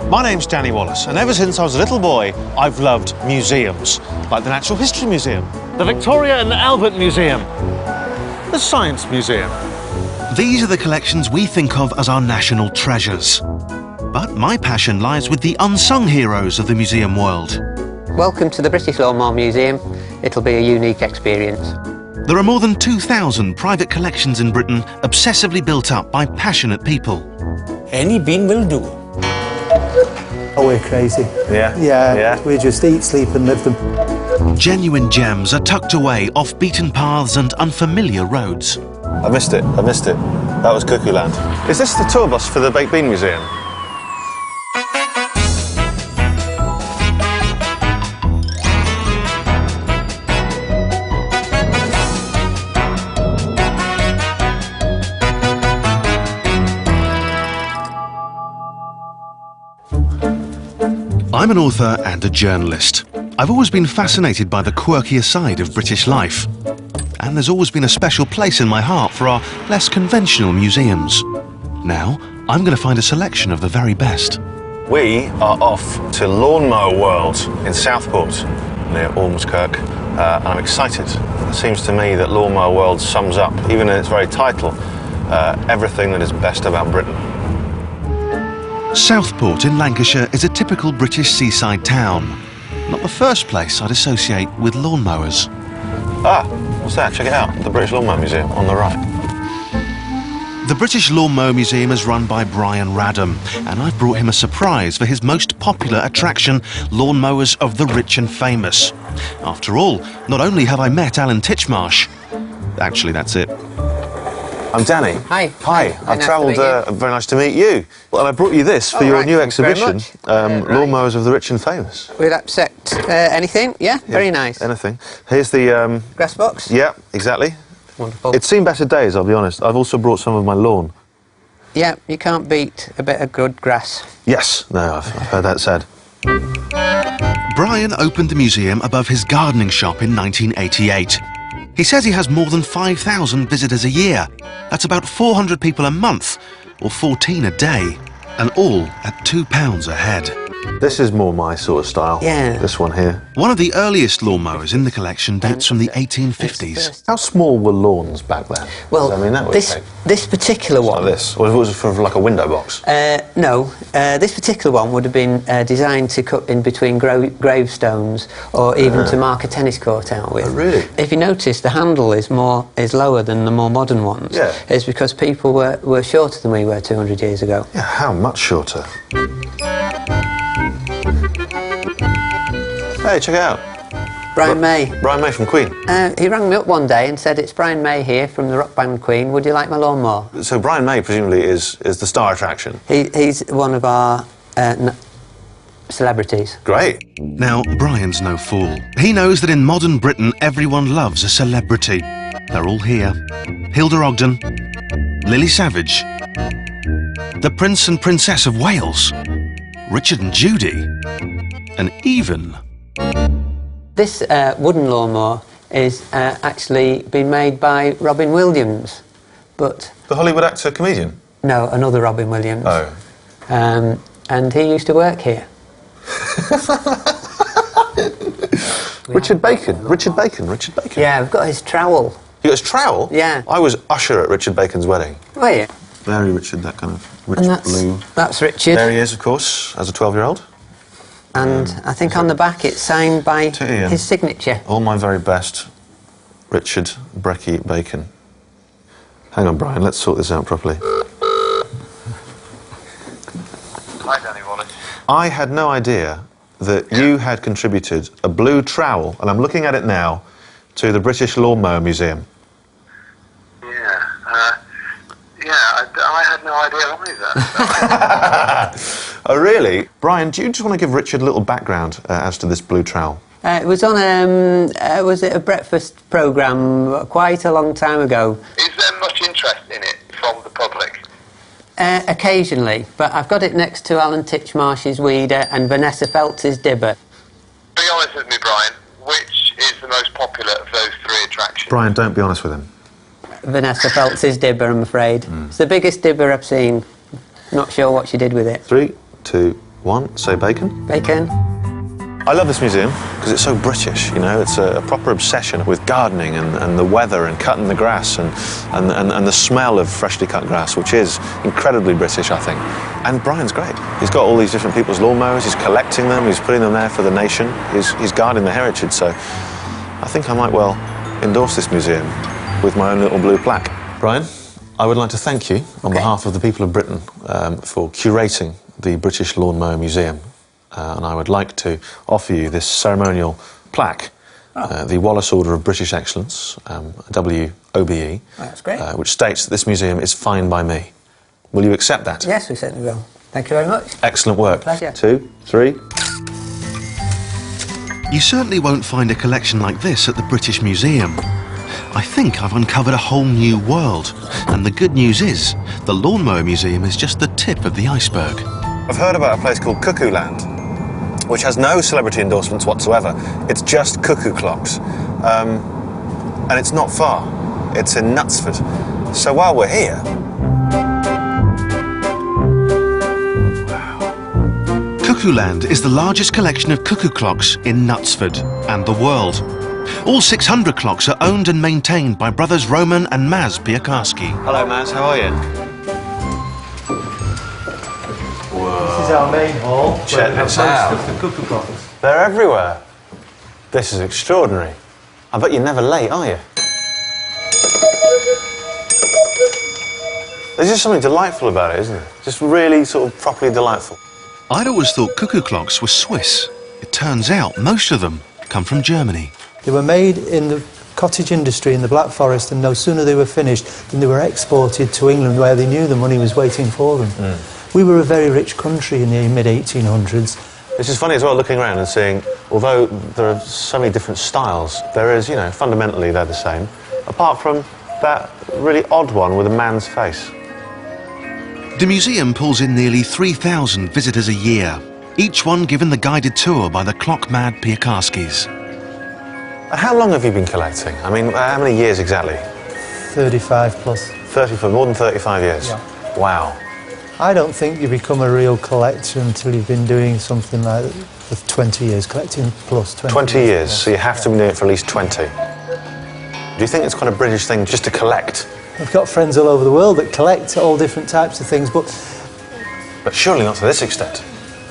My name's Danny Wallace, and ever since I was a little boy, I've loved museums, like the Natural History Museum, the Victoria and Albert Museum, the Science Museum. These are the collections we think of as our national treasures. But my passion lies with the unsung heroes of the museum world. Welcome to the British Lawnmower Museum. It'll be a unique experience. There are more than 2,000 private collections in Britain obsessively built up by passionate people. Any bin will do. Oh, we're crazy. Yeah? Yeah. We just eat, sleep and live them. Genuine gems are tucked away off beaten paths and unfamiliar roads. I missed it. That was Cuckoo Land. Is this the tour bus for the Baked Bean Museum? I'm an author and a journalist. I've always been fascinated by the quirkier side of British life. And there's always been a special place in my heart for our less conventional museums. Now, I'm going to find a selection of the very best. We are off to Lawnmower World in Southport, near Ormskirk, and I'm excited. It seems to me that Lawnmower World sums up, even in its very title, everything that is best about Britain. Southport in Lancashire is a typical British seaside town. Not the first place I'd associate with lawnmowers. Ah, what's that? Check it out. The British Lawnmower Museum on the right. The British Lawnmower Museum is run by Brian Radham, and I've brought him a surprise for his most popular attraction, Lawnmowers of the Rich and Famous. After all, not only have I met Alan Titchmarsh, actually that's it. I'm Danny. Hi. Hi. I've travelled, very nice to meet you. Well, and I brought you this for your new exhibition, Lawnmowers of the Rich and Famous. We'll accept anything, yeah? Very nice. Anything. Here's the... Grass box? Yeah, exactly. Wonderful. It's seen better days, I'll be honest. I've also brought some of my lawn. Yeah, you can't beat a bit of good grass. Yes. No, I've heard that said. Brian opened the museum above his gardening shop in 1988. He says he has more than 5,000 visitors a year. That's about 400 people a month, or 14 a day, and all at £2 a head. This is more my sort of style. Yeah. This one here. One of the earliest lawnmowers in the collection dates from the 1850s. How small were lawns back then? Well, I mean, that this particular one... like this? Or was it for like a window box? No, this particular one would have been designed to cut in between gravestones or even to mark a tennis court out with. Oh, really? If you notice, the handle is lower than the more modern ones. Yeah. It's because people were shorter than we were 200 years ago. Yeah, how much shorter? Hey, check it out. Brian May. Brian May from Queen. He rang me up one day and said, "It's Brian May here from the rock band Queen. Would you like my lawnmower?" So Brian May presumably is the star attraction. He's one of our celebrities. Great. Now, Brian's no fool. He knows that in modern Britain, everyone loves a celebrity. They're all here. Hilda Ogden, Lily Savage, the Prince and Princess of Wales, Richard and Judy, and even... This wooden lawnmower is actually been made by Robin Williams, but... The Hollywood actor, comedian? No, another Robin Williams. Oh. And he used to work here. Richard Bacon. Yeah, I've got his trowel. You got his trowel? Yeah. I was usher at Richard Bacon's wedding. Were you? Very Richard, that kind of rich And blue. That's Richard. There he is, of course, as a 12-year-old. And I think on the back it's signed by his signature. All my very best, Richard Brecky Bacon. Hang on, Brian, let's sort this out properly. Hi, Danny Wallace. I had no idea that you had contributed a blue trowel, and I'm looking at it now, to the British Lawnmower Museum. I had no idea either. Oh, really? Brian, do you just want to give Richard a little background as to this blue trowel? It was on was it a breakfast programme quite a long time ago. Is there much interest in it from the public? Occasionally, but I've got it next to Alan Titchmarsh's weeder and Vanessa Feltz's dibber. Be honest with me, Brian. Which is the most popular of those three attractions? Brian, don't be honest with him. Vanessa Feltz's dibber, I'm afraid. It's the biggest dibber I've seen. Not sure what she did with it. 3, 2, One, say bacon. Bacon. I love this museum because it's so British, you know. It's a proper obsession with gardening and the weather and cutting the grass and the smell of freshly cut grass, which is incredibly British, I think. And Brian's great. He's got all these different people's lawnmowers, he's collecting them, he's putting them there for the nation, he's guarding the heritage, so I think I might well endorse this museum with my own little blue plaque. Brian, I would like to thank you on behalf of the people of Britain for curating the British Lawnmower Museum. And I would like to offer you this ceremonial plaque, the Wallace Order of British Excellence, WOBE, That's great. which states that this museum is fine by me. Will you accept that? Yes, we certainly will. Thank you very much. Excellent work. Pleasure. 2, 3. You certainly won't find a collection like this at the British Museum. I think I've uncovered a whole new world. And the good news is, the Lawnmower Museum is just the tip of the iceberg. I've heard about a place called Cuckoo Land, which has no celebrity endorsements whatsoever. It's just cuckoo clocks. And it's not far. It's in Knutsford. So while we're here... Cuckoo Land is the largest collection of cuckoo clocks in Knutsford and the world. All 600 clocks are owned and maintained by brothers Roman and Maz Piekarski. Hello, Maz, how are you? This is our main hall. Check where we have this most out. of the cuckoo clocks. They're everywhere. This is extraordinary. I bet you're never late, are you? There's just something delightful about it, isn't there? Just really sort of properly delightful. I'd always thought cuckoo clocks were Swiss. It turns out most of them come from Germany. They were made in the cottage industry in the Black Forest, and no sooner they were finished than they were exported to England, where they knew the money was waiting for them. We were a very rich country in the mid-1800s. It's just funny as well looking around and seeing, although there are so many different styles, there is, you know, fundamentally they're the same, apart from that really odd one with a man's face. The museum pulls in nearly 3,000 visitors a year, each one given the guided tour by the clock-mad Piekarskis. How long have you been collecting? I mean, how many years exactly? 35 plus. 30 for more than 35 years? Yeah. Wow. I don't think you become a real collector until you've been doing something like that for 20 years, collecting plus 20 years. 20 years, so you have to be doing it for at least 20. Do you think it's quite a British thing just to collect? I've got friends all over the world that collect all different types of things, but But surely not to this extent.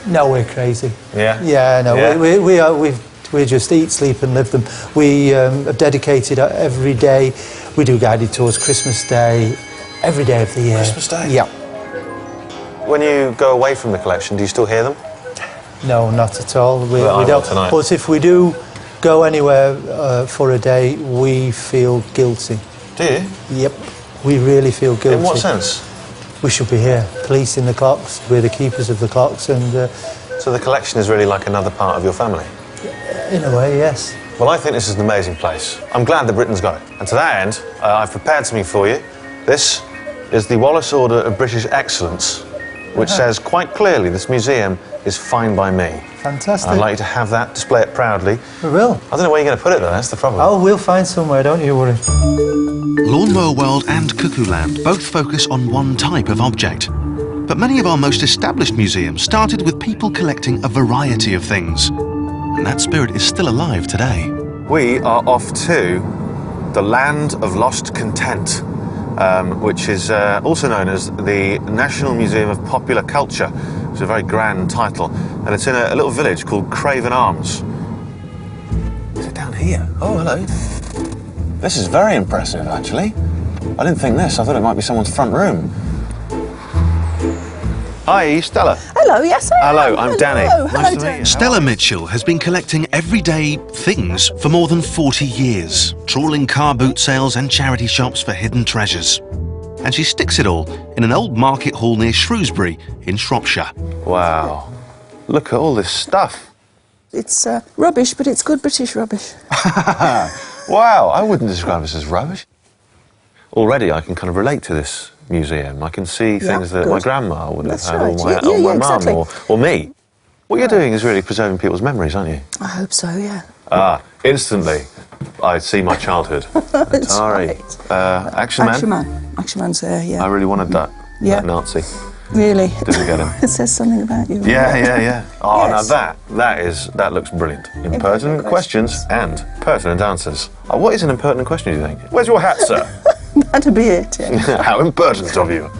no, we're crazy. Yeah? Yeah, no, Yeah? we just eat, sleep and live them. We have dedicated every day. We do guided tours, Christmas Day, every day of the year. Christmas Day? Yeah. When you go away from the collection, do you still hear them? No, not at all. We Well, I will don't. tonight. But if we do go anywhere for a day, we feel guilty. Do you? Yep, we really feel guilty. In what sense? We should be here, policing the clocks. We're the keepers of the clocks, and So the collection is really like another part of your family? in a way, yes. Well, I think this is an amazing place. I'm glad that Britain's got it. And to that end, I've prepared something for you. This is the Wallace Order of British Excellence, which says quite clearly this museum is fine by me. Fantastic. I'd like you to have that, display it proudly. We will. I don't know where you're going to put it, though, that's the problem. Oh, we'll find somewhere, don't you worry. Lawnmower World and Cuckoo Land both focus on one type of object. But many of our most established museums started with people collecting a variety of things. And that spirit is still alive today. We are off to the Land of Lost Content, which is also known as the National Museum of Popular Culture. It's a very grand title, and it's in a little village called Craven Arms. Is it down here? Oh, hello. This is very impressive, actually. I didn't think this. I thought it might be someone's front room. Hi, are you Stella? Hello, yes I am. Hello, I'm Danny. Hello, Nice to meet Danny. you. Stella Mitchell has been collecting everyday things for more than 40 years, trawling car boot sales and charity shops for hidden treasures. And she sticks it all in an old market hall near Shrewsbury in Shropshire. Wow. Look at all this stuff. It's rubbish, but it's good British rubbish. Wow, I wouldn't describe this as rubbish. Already I can kind of relate to this museum. I can see things that good. my grandma would have That's had, right. or my, Yeah, or my yeah, mum, exactly. or me. What you're doing is really preserving people's memories, aren't you? I hope so, yeah. Ah, instantly, I see my childhood. That's Atari. right. Action Man. Action Man. Action Man's there, yeah. I really wanted that, Yeah. that Nazi. Really? Didn't get him. It says something about you. Yeah. Oh, Yes. now that looks brilliant. Impertinent questions and pertinent answers. What is an impertinent question, do you think? Where's your hat, sir? That'd be it, yeah. How impertinent of you.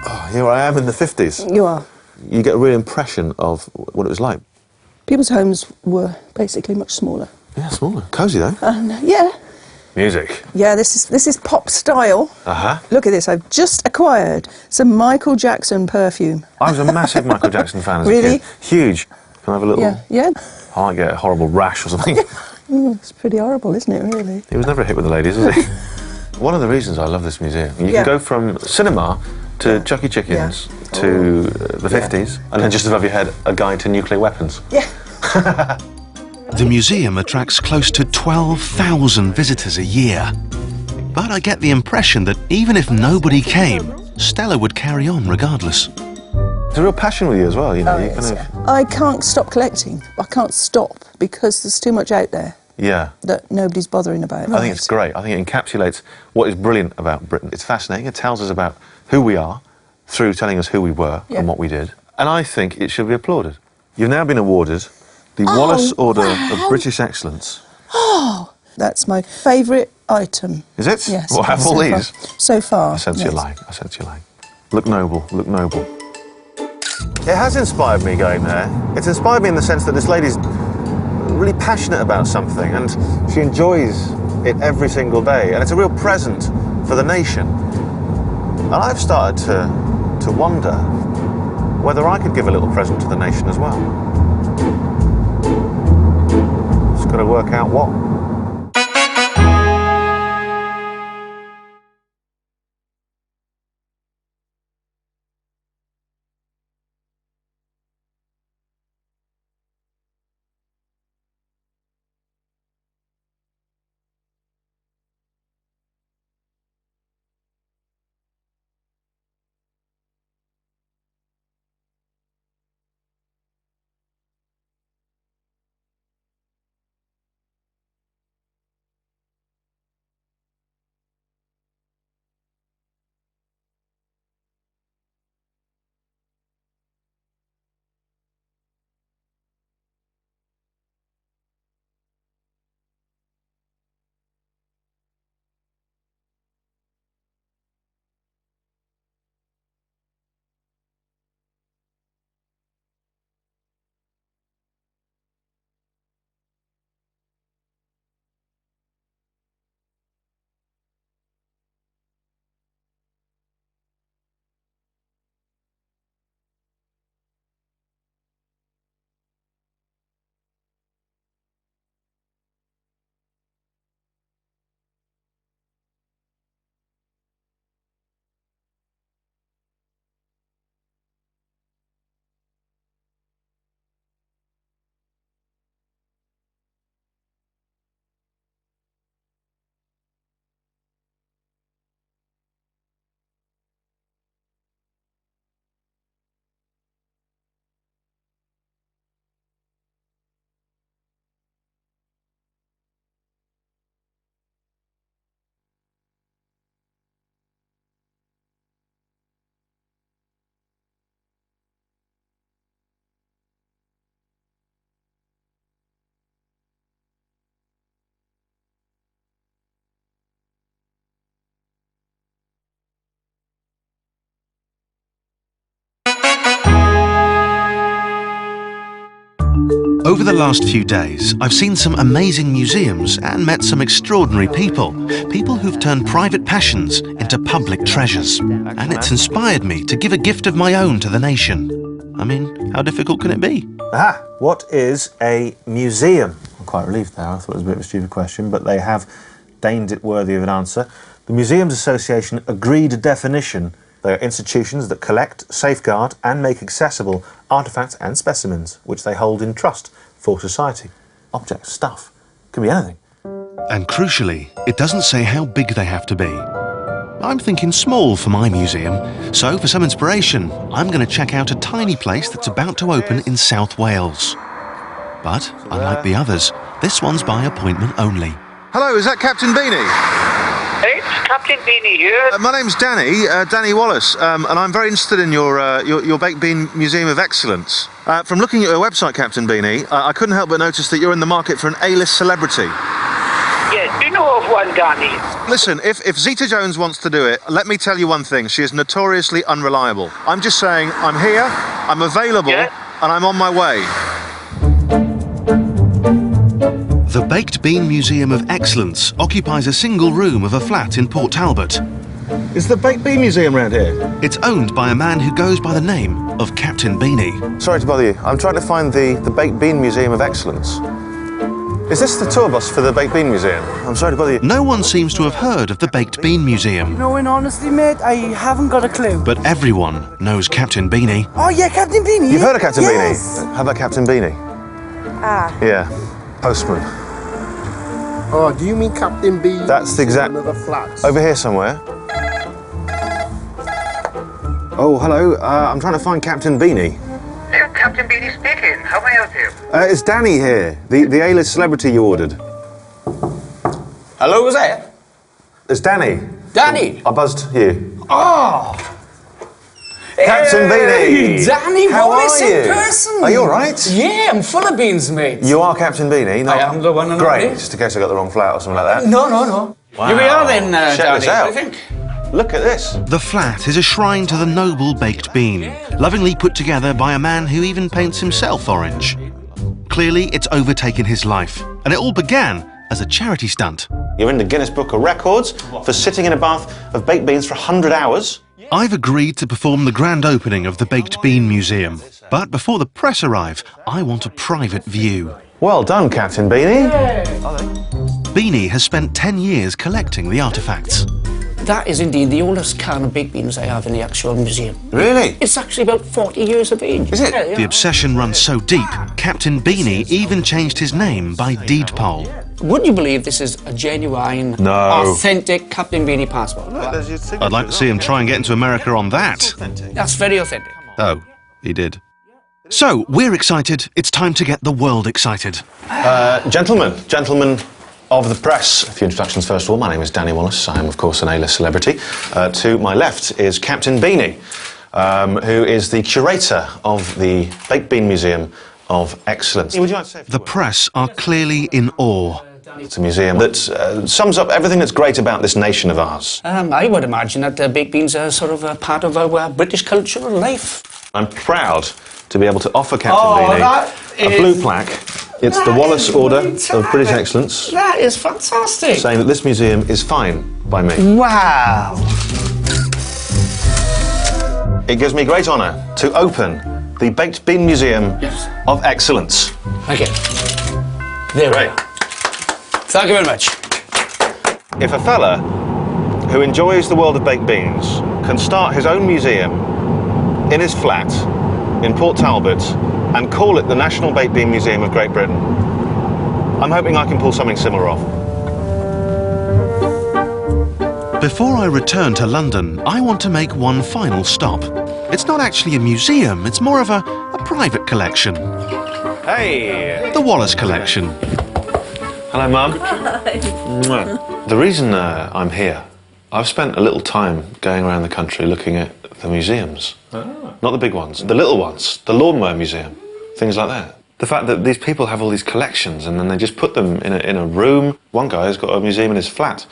Oh, here I am in the 50s. You are. You get a real impression of what it was like. People's homes were basically much smaller. Yeah, smaller. Cosy, though. Yeah. Music. Yeah, this is pop style. Uh-huh. Look at this, I've just acquired some Michael Jackson perfume. I was a massive Michael Jackson fan as a Really? kid. Huge. Can I have a little... Yeah. I might get a horrible rash or something. It's pretty horrible, isn't it, really? He was never a hit with the ladies, was he? One of the reasons I love this museum, you can go from cinema to Chuck E. Chickens to the 50s, and then just above your head, a guide to nuclear weapons. Yeah. The museum attracts close to 12,000 visitors a year. But I get the impression that even if nobody came, Stella would carry on regardless. There's a real passion with you as well, you know. I can't stop collecting. I can't stop because there's too much out there that nobody's bothering about. I think it's great. I think it encapsulates what is brilliant about Britain. It's fascinating. It tells us about who we are through telling us who we were and what we did. And I think it should be applauded. You've now been awarded the Wallace Order of British Excellence. Oh, that's my favourite item. Is it? Yes. Well, have all these? So far. I sense you're lying. I sense you're lying. Look noble. Look noble. It has inspired me going there. It's inspired me in the sense that this lady's really passionate about something and she enjoys it every single day. And it's a real present for the nation. And I've started to wonder whether I could give a little present to the nation as well. Just got to work out what. Over the last few days, I've seen some amazing museums and met some extraordinary people. People who've turned private passions into public treasures. And it's inspired me to give a gift of my own to the nation. I mean, how difficult can it be? Aha! What is a museum? I'm quite relieved there. I thought it was a bit of a stupid question, but they have deigned it worthy of an answer. The Museums Association agreed a definition. They are institutions that collect, safeguard and make accessible artefacts and specimens which they hold in trust for society. Objects, stuff, can be anything. And crucially, it doesn't say how big they have to be. I'm thinking small for my museum, so for some inspiration, I'm going to check out a tiny place that's about to open in South Wales. But, unlike the others, this one's by appointment only. Hello, is that Captain Beanie? It's Captain Beanie here. My name's Danny, Danny Wallace, and I'm very interested in your Baked Bean Museum of Excellence. From looking at your website, Captain Beanie, I couldn't help but notice that you're in the market for an A-list celebrity. Yes, do you know of one, Danny? Listen, if Zeta Jones wants to do it, let me tell you one thing. She is notoriously unreliable. I'm just saying, I'm here, I'm available, and I'm on my way. The Baked Bean Museum of Excellence occupies a single room of a flat in Port Talbot. Is the Baked Bean Museum around here? It's owned by a man who goes by the name of Captain Beanie. Sorry to bother you. I'm trying to find the Baked Bean Museum of Excellence. Is this the tour bus for the Baked Bean Museum? I'm sorry to bother you. No one seems to have heard of the Baked Bean Museum. No, and honestly, mate, I haven't got a clue. But everyone knows Captain Beanie. Oh, yeah, Captain Beanie. You've heard of Captain Yes. Beanie? How about Captain Beanie? Ah. Yeah. Postman. Oh, do you mean Captain B? That's the exact... Another flat. Over here somewhere. Oh, hello. I'm trying to find Captain Beanie. Captain Beanie speaking. How may I help you? It's Danny here, the A-list celebrity you ordered. Hello, who's that? It's Danny. Danny. I buzzed you. Oh. Captain Beanie. Danny How Wallace are you? in person. Are you all right? Yeah, I'm full of beans, mate. You are Captain Beanie? I am the one and Great, only. just in case I got the wrong flat or something like that. No, no, no. Wow. Here we are then, Check Danny. this out. What do you think? Look at this. The flat is a shrine to the noble baked bean, lovingly put together by a man who even paints himself orange. Clearly, it's overtaken his life, and it all began as a charity stunt. You're in the Guinness Book of Records for sitting in a bath of baked beans for 100 hours. I've agreed to perform the grand opening of the Baked Bean Museum, but before the press arrive, I want a private view. Well done, Captain Beanie. Beanie has spent 10 years collecting the artefacts. That is indeed the oldest can of baked beans I have in the actual museum. Really? It's actually about 40 years of age. Is it? Yeah, yeah. The obsession runs so deep, Captain Beanie even changed his name by deed poll. Would you believe this is a genuine, authentic Captain Beanie passport? I'd like to see him try and get into America on that. That's very authentic. Oh, he did. So, we're excited. It's time to get the world excited. Gentlemen of the press. A few introductions first of all. My name is Danny Wallace. I am, of course, an A-list celebrity. To my left is Captain Beanie, who is the curator of the Baked Bean Museum of Excellence. Would you like to say The press are clearly in awe. It's a museum that sums up everything that's great about this nation of ours. I would imagine that baked beans are sort of a part of our British cultural life. I'm proud to be able to offer Captain Beanie a blue plaque. It's the Wallace Order of British Excellence. That is fantastic. Saying that this museum is fine by me. Wow. It gives me great honour to open the Baked Bean Museum of Excellence. Okay. There we are. Thank you very much. If a fella who enjoys the world of baked beans can start his own museum in his flat in Port Talbot and call it the National Baked Bean Museum of Great Britain, I'm hoping I can pull something similar off. Before I return to London, I want to make one final stop. It's not actually a museum, it's more of a private collection. Hey! The Wallace collection. Hello, Mum. Hi. The reason I'm here, I've spent a little time going around the country looking at the museums. Not the big ones, the little ones, the Lawnmower Museum, things like that. The fact that these people have all these collections and then they just put them in a room. One guy's got a museum in his flat.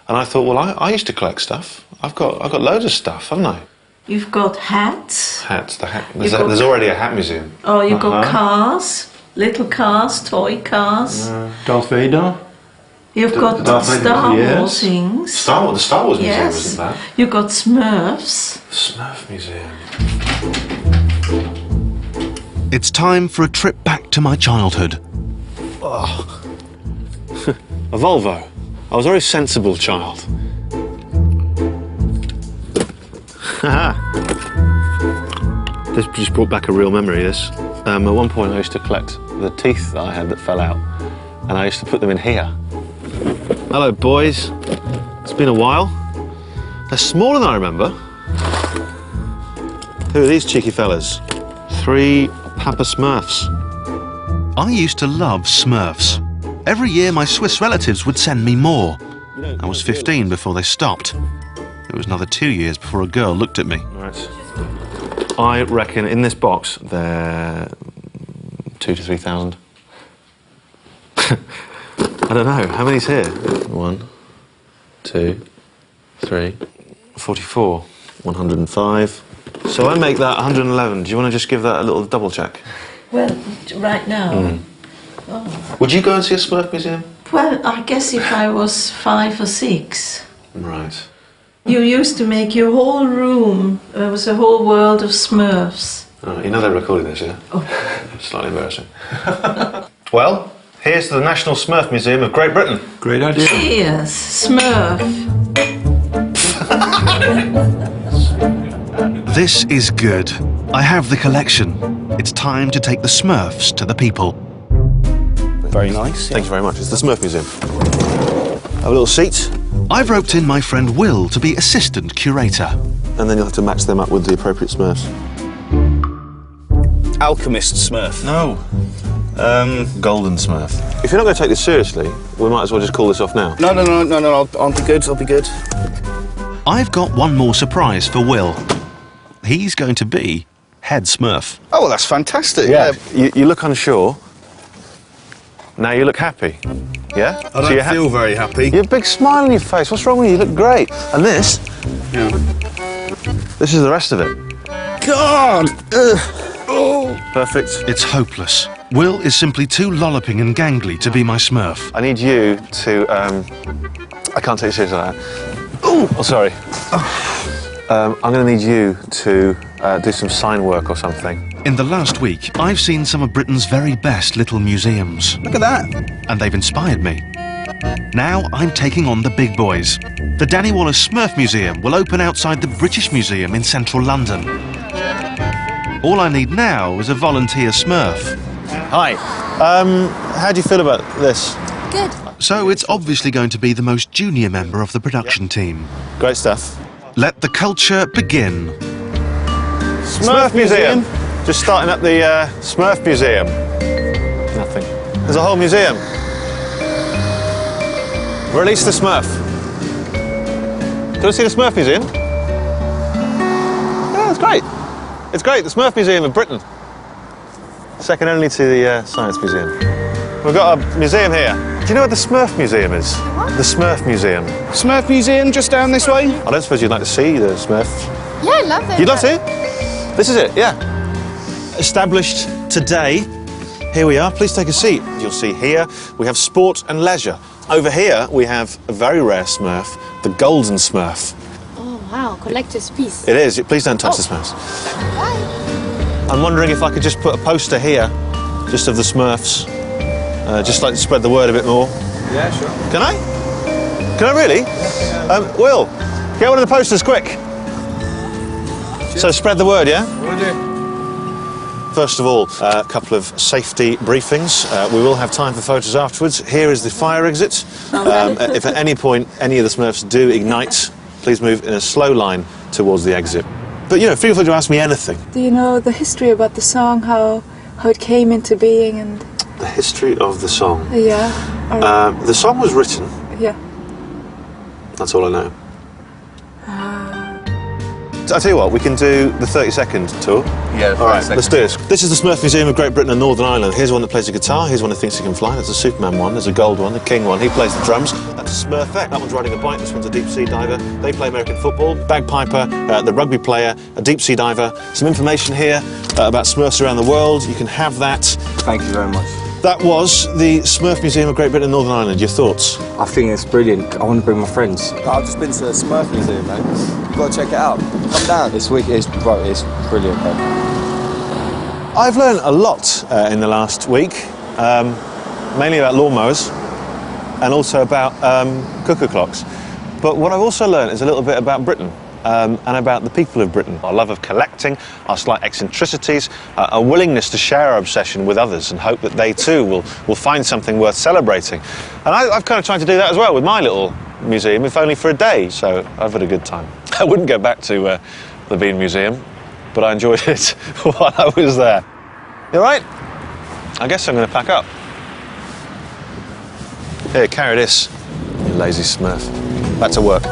And I thought, well, I used to collect stuff. I've got loads of stuff, haven't I? You've got hats. Hats, the hat. There's already a hat museum. Oh, you've got cars, little cars, toy cars. Darth Vader. You've got Star Wars things. The Star Wars Museum, yes. isn't that? You've got Smurfs. The Smurf Museum. It's time for a trip back to my childhood. Oh. A Volvo. I was a very sensible child. This just brought back a real memory, this. At one point I used to collect the teeth that I had that fell out, and I used to put them in here. Hello, boys. It's been a while. They're smaller than I remember. Who are these cheeky fellas? 3 Papa Smurfs. I used to love Smurfs. Every year my Swiss relatives would send me more. I was 15 before they stopped. It was another 2 years before a girl looked at me. Right. I reckon in this box they're 2,000 to 3,000. I don't know. How many's here? 1, 2, 3, 44, 105. So I make that 111. Do you want to just give that a little double check? Well, right now... Oh. Would you go and see a Smurf museum? Well, I guess if I was 5 or 6. Right. You used to make your whole room, there was a whole world of Smurfs. Oh, you know they're recording this, yeah? Oh. Slightly embarrassing. Well, here's to the National Smurf Museum of Great Britain. Great idea. Cheers, Smurf. This is good. I have the collection. It's time to take the Smurfs to the people. Very nice. Thank you very much. It's the Smurf Museum. Have a little seat. I've roped in my friend Will to be assistant curator. And then you'll have to match them up with the appropriate Smurfs. Alchemist Smurf. No. Golden Smurf. If you're not going to take this seriously, we might as well just call this off now. No, I'll be good, I'll be good. I've got one more surprise for Will. He's going to be head Smurf. Oh, well, that's fantastic. Yeah. You look unsure. Now you look happy. Yeah? I don't feel very happy. You have a big smile on your face. What's wrong with you? You look great. And this? Yeah. This is the rest of it. God! Oh. Perfect. It's hopeless. Will is simply too lolloping and gangly to be my Smurf. I need you to, I can't take you seriously like that. Oh, sorry. I'm going to need you to do some sign work or something. In the last week, I've seen some of Britain's very best little museums. Look at that. And they've inspired me. Now I'm taking on the big boys. The Danny Wallace Smurf Museum will open outside the British Museum in central London. All I need now is a volunteer Smurf. Hi. How do you feel about this? Good. So it's obviously going to be the most junior member of the production team. Great stuff. Let the culture begin. Smurf Museum. Just starting up the Smurf Museum. Nothing. There's a whole museum. Release the Smurf. Can I see the Smurf Museum? Yeah, it's great. It's great, the Smurf Museum of Britain. Second only to the Science Museum. We've got a museum here. Do you know where the Smurf Museum is? What? The Smurf Museum. Smurf Museum just down this way? I don't suppose you'd like to see the Smurf. Yeah, I love it. You'd like to see it? This is it, yeah. Established today. Here we are, please take a seat. You'll see here we have sport and leisure. Over here we have a very rare Smurf, the Golden Smurf. Oh, wow, collector's piece. It is, please don't touch the Smurfs. Bye. I'm wondering if I could just put a poster here, just of the Smurfs, just like to spread the word a bit more. Yeah, sure. Can I? Can I really? Will, get one of the posters quick. Cheers. So spread the word, yeah? Will do. First of all, a couple of safety briefings. We will have time for photos afterwards. Here is the fire exit. If at any point any of the Smurfs do ignite, please move in a slow line towards the exit. But, you know, feel free to ask me anything. Do you know the history about the song, how it came into being and... The history of the song? Yeah. The song was written. Yeah. That's all I know. I'll tell you what, we can do the 30-second tour. Yeah, all right, let's do this. This is the Smurf Museum of Great Britain and Northern Ireland. Here's one that plays a guitar, here's one that thinks he can fly, there's a Superman one, there's a gold one, a king one, he plays the drums. That's a Smurfette, that one's riding a bike, this one's a deep-sea diver. They play American football, bagpiper, the rugby player, a deep-sea diver. Some information here about Smurfs around the world, you can have that. Thank you very much. That was the Smurf Museum of Great Britain and Northern Ireland. Your thoughts? I think it's brilliant. I want to bring my friends. I've just been to the Smurf Museum, mate. You've got to check it out. Come down. This week is brilliant, mate. I've learned a lot in the last week, mainly about lawnmowers and also about cuckoo clocks. But what I've also learned is a little bit about Britain. And about the people of Britain, our love of collecting, our slight eccentricities, a willingness to share our obsession with others and hope that they too will find something worth celebrating. And I've kind of tried to do that as well with my little museum, if only for a day, so I've had a good time. I wouldn't go back to the Bean Museum, but I enjoyed it while I was there. You all right? I guess I'm going to pack up. Here, carry this. lazy Smurf. Back to work.